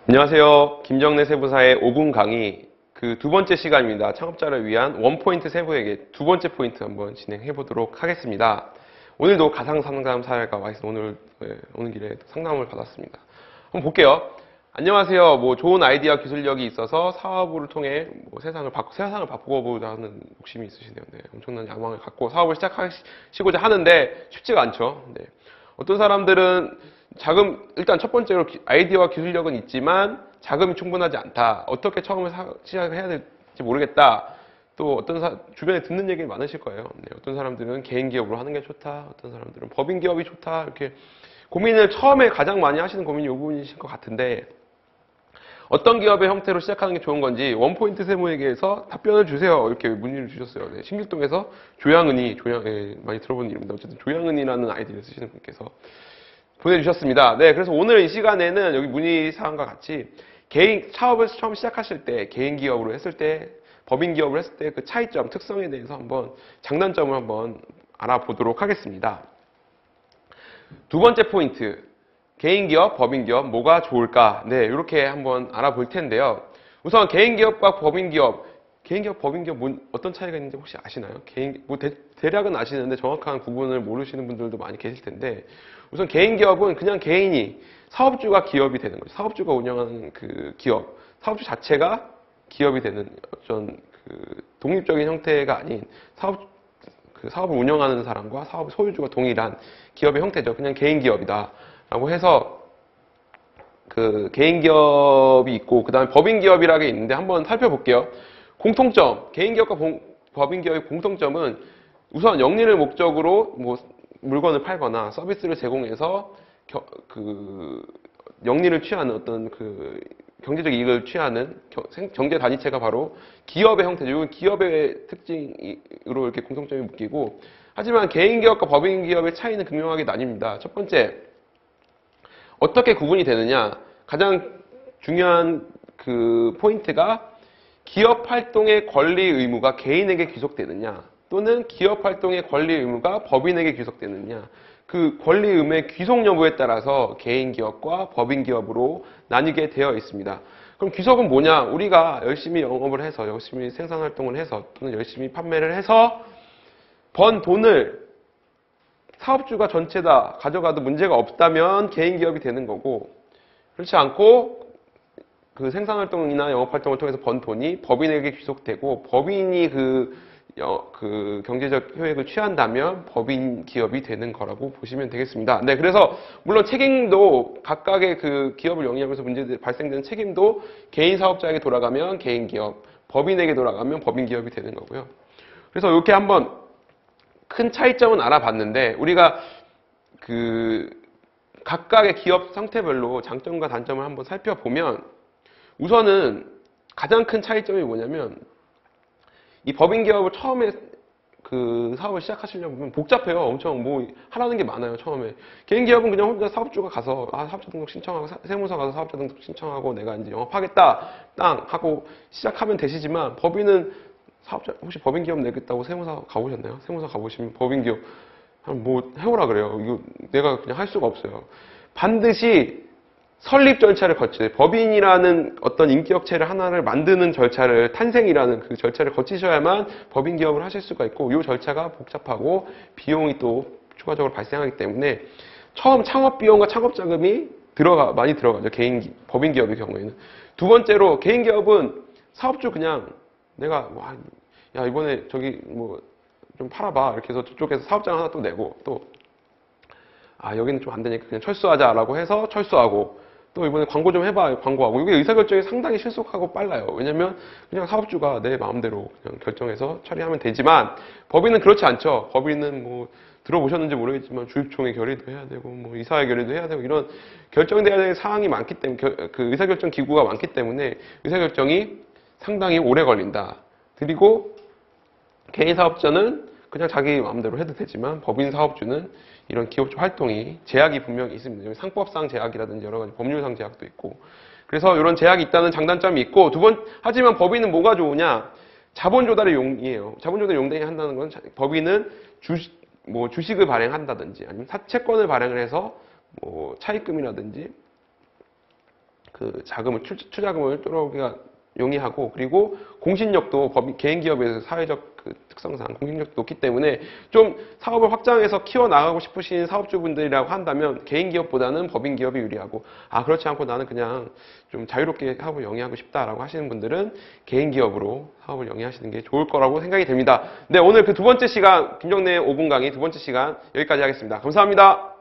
안녕하세요. 김정래 세부사의 5분 강의 그 두 번째 시간입니다. 창업자를 위한 원포인트 세부에게 두 번째 포인트 한번 진행해 보도록 하겠습니다. 오늘도 가상 상담 사례가 와 있어서 오는 길에 상담을 받았습니다. 한번 볼게요. 안녕하세요. 좋은 아이디어 기술력이 있어서 사업을 통해 세상을 바꾸고 보자 하는 욕심이 있으시네요. 네, 엄청난 야망을 갖고 사업을 시작하시고자 하는데 쉽지가 않죠. 네. 어떤 사람들은 일단 첫 번째로 아이디어와 기술력은 있지만 자금이 충분하지 않다. 어떻게 처음에 시작을 해야 될지 모르겠다. 또 주변에 듣는 얘기 많으실 거예요. 네, 어떤 사람들은 개인 기업으로 하는 게 좋다. 어떤 사람들은 법인 기업이 좋다. 이렇게 고민을 처음에 가장 많이 하시는 고민이 이 부분이실 것 같은데 어떤 기업의 형태로 시작하는 게 좋은 건지 원포인트 세무에게서 답변을 주세요. 이렇게 문의를 주셨어요. 네, 신길동에서 조양은이, 많이 들어본 이름인데 어쨌든 조양은이라는 아이디를 쓰시는 분께서 보내주셨습니다. 네, 그래서 오늘 이 시간에는 여기 문의사항과 같이 사업을 처음 시작하실 때, 개인 기업으로 했을 때, 법인 기업을 했을 때 그 차이점, 특성에 대해서 장단점을 한번 알아보도록 하겠습니다. 두 번째 포인트, 개인 기업, 법인 기업, 뭐가 좋을까? 네, 이렇게 한번 알아볼 텐데요. 우선 개인 기업과 법인 기업, 법인 기업 어떤 차이가 있는지 혹시 아시나요? 대략은 아시는데 정확한 구분을 모르시는 분들도 많이 계실 텐데 우선 개인 기업은 그냥 개인이 사업주가 기업이 되는 거죠. 사업주가 운영하는 그 기업, 사업주 자체가 기업이 되는 어떤 독립적인 형태가 아닌 사업을 운영하는 사람과 사업 소유주가 동일한 기업의 형태죠. 그냥 개인 기업이다. 라고 해서 개인 기업이 있고 그 다음에 법인 기업이라는 게 있는데 한번 살펴볼게요. 공통점, 개인 기업과 법인 기업의 공통점은 우선 영리를 목적으로 물건을 팔거나 서비스를 제공해서 영리를 취하는 어떤 경제적 이익을 취하는 경제 단위체가 바로 기업의 형태죠. 이건 기업의 특징으로 이렇게 공통점이 묶이고 하지만 개인 기업과 법인 기업의 차이는 극명하게 나뉩니다. 첫 번째, 어떻게 구분이 되느냐? 가장 중요한 포인트가 기업 활동의 권리 의무가 개인에게 귀속되느냐 또는 기업 활동의 권리 의무가 법인에게 귀속되느냐 그 권리 의무의 귀속 여부에 따라서 개인 기업과 법인 기업으로 나뉘게 되어 있습니다. 그럼 귀속은 뭐냐? 우리가 열심히 영업을 해서 열심히 생산 활동을 해서 또는 열심히 판매를 해서 번 돈을 사업주가 전체 다 가져가도 문제가 없다면 개인 기업이 되는 거고 그렇지 않고 생산활동이나 영업활동을 통해서 번 돈이 법인에게 귀속되고 법인이 경제적 효益을 취한다면 법인 기업이 되는 거라고 보시면 되겠습니다. 네, 그래서 물론 책임도 각각의 기업을 영위하면서 문제들이 발생되는 책임도 개인 사업자에게 돌아가면 개인 기업, 법인에게 돌아가면 법인 기업이 되는 거고요. 그래서 이렇게 한번 큰 차이점은 알아봤는데 우리가 각각의 기업 상태별로 장점과 단점을 한번 살펴보면 우선은 가장 큰 차이점이 뭐냐면 이 법인 기업을 처음에 사업을 시작하시려면 복잡해요. 엄청 하라는 게 많아요. 처음에 개인 기업은 그냥 혼자 사업주가 가서 사업자 등록 신청하고 세무서 가서 사업자 등록 신청하고 내가 이제 영업하겠다 땅 하고 시작하면 되시지만 법인은 혹시 법인 기업 내겠다고 세무서 가보셨나요? 세무서 가보시면 법인 기업 해오라 그래요. 이거 내가 그냥 할 수가 없어요. 반드시 설립 절차를 거치세요. 법인이라는 어떤 인격체를 하나를 만드는 절차를 탄생이라는 그 절차를 거치셔야만 법인 기업을 하실 수가 있고 이 절차가 복잡하고 비용이 또 추가적으로 발생하기 때문에 처음 창업 비용과 창업 자금이 많이 들어가죠. 법인 기업의 경우에는. 두 번째로 개인 기업은 사업주 그냥 내가 야 이번에 저기 좀 팔아봐 이렇게 해서 저쪽에서 사업장 하나 또 내고 또 여기는 좀 안 되니까 그냥 철수하자라고 해서 철수하고 또 이번에 광고 좀 해봐 광고하고 이게 의사결정이 상당히 실속하고 빨라요. 왜냐면 그냥 사업주가 내 마음대로 그냥 결정해서 처리하면 되지만 법인은 그렇지 않죠. 법인은 들어보셨는지 모르겠지만 주주총회 결의도 해야 되고 이사회 결의도 해야 되고 이런 결정돼야 될 사항이 많기 때문에 의사결정 기구가 많기 때문에 의사결정이 상당히 오래 걸린다. 그리고 개인 사업자는 그냥 자기 마음대로 해도 되지만 법인 사업주는 이런 기업적 활동이 제약이 분명히 있습니다. 상법상 제약이라든지 여러 가지 법률상 제약도 있고 그래서 이런 제약이 있다는 장단점이 있고 하지만 법인은 뭐가 좋으냐? 자본 조달의 용이에요. 자본 조달 용되게 한다는 건 법인은 주식을 발행한다든지 아니면 채권을 발행을 해서 차입금이라든지 그 자금을 투자금을 끌어오기가 용이하고 그리고 공신력도 개인 기업에서 사회적 그 특성상 공신력도 높기 때문에 좀 사업을 확장해서 키워 나가고 싶으신 사업주분들이라고 한다면 개인 기업보다는 법인 기업이 유리하고 그렇지 않고 나는 그냥 좀 자유롭게 사업을 영위하고 싶다라고 하시는 분들은 개인 기업으로 사업을 영위하시는 게 좋을 거라고 생각이 됩니다. 네, 오늘 그 두 번째 시간 김정래의 5분 강의 두 번째 시간 여기까지 하겠습니다. 감사합니다.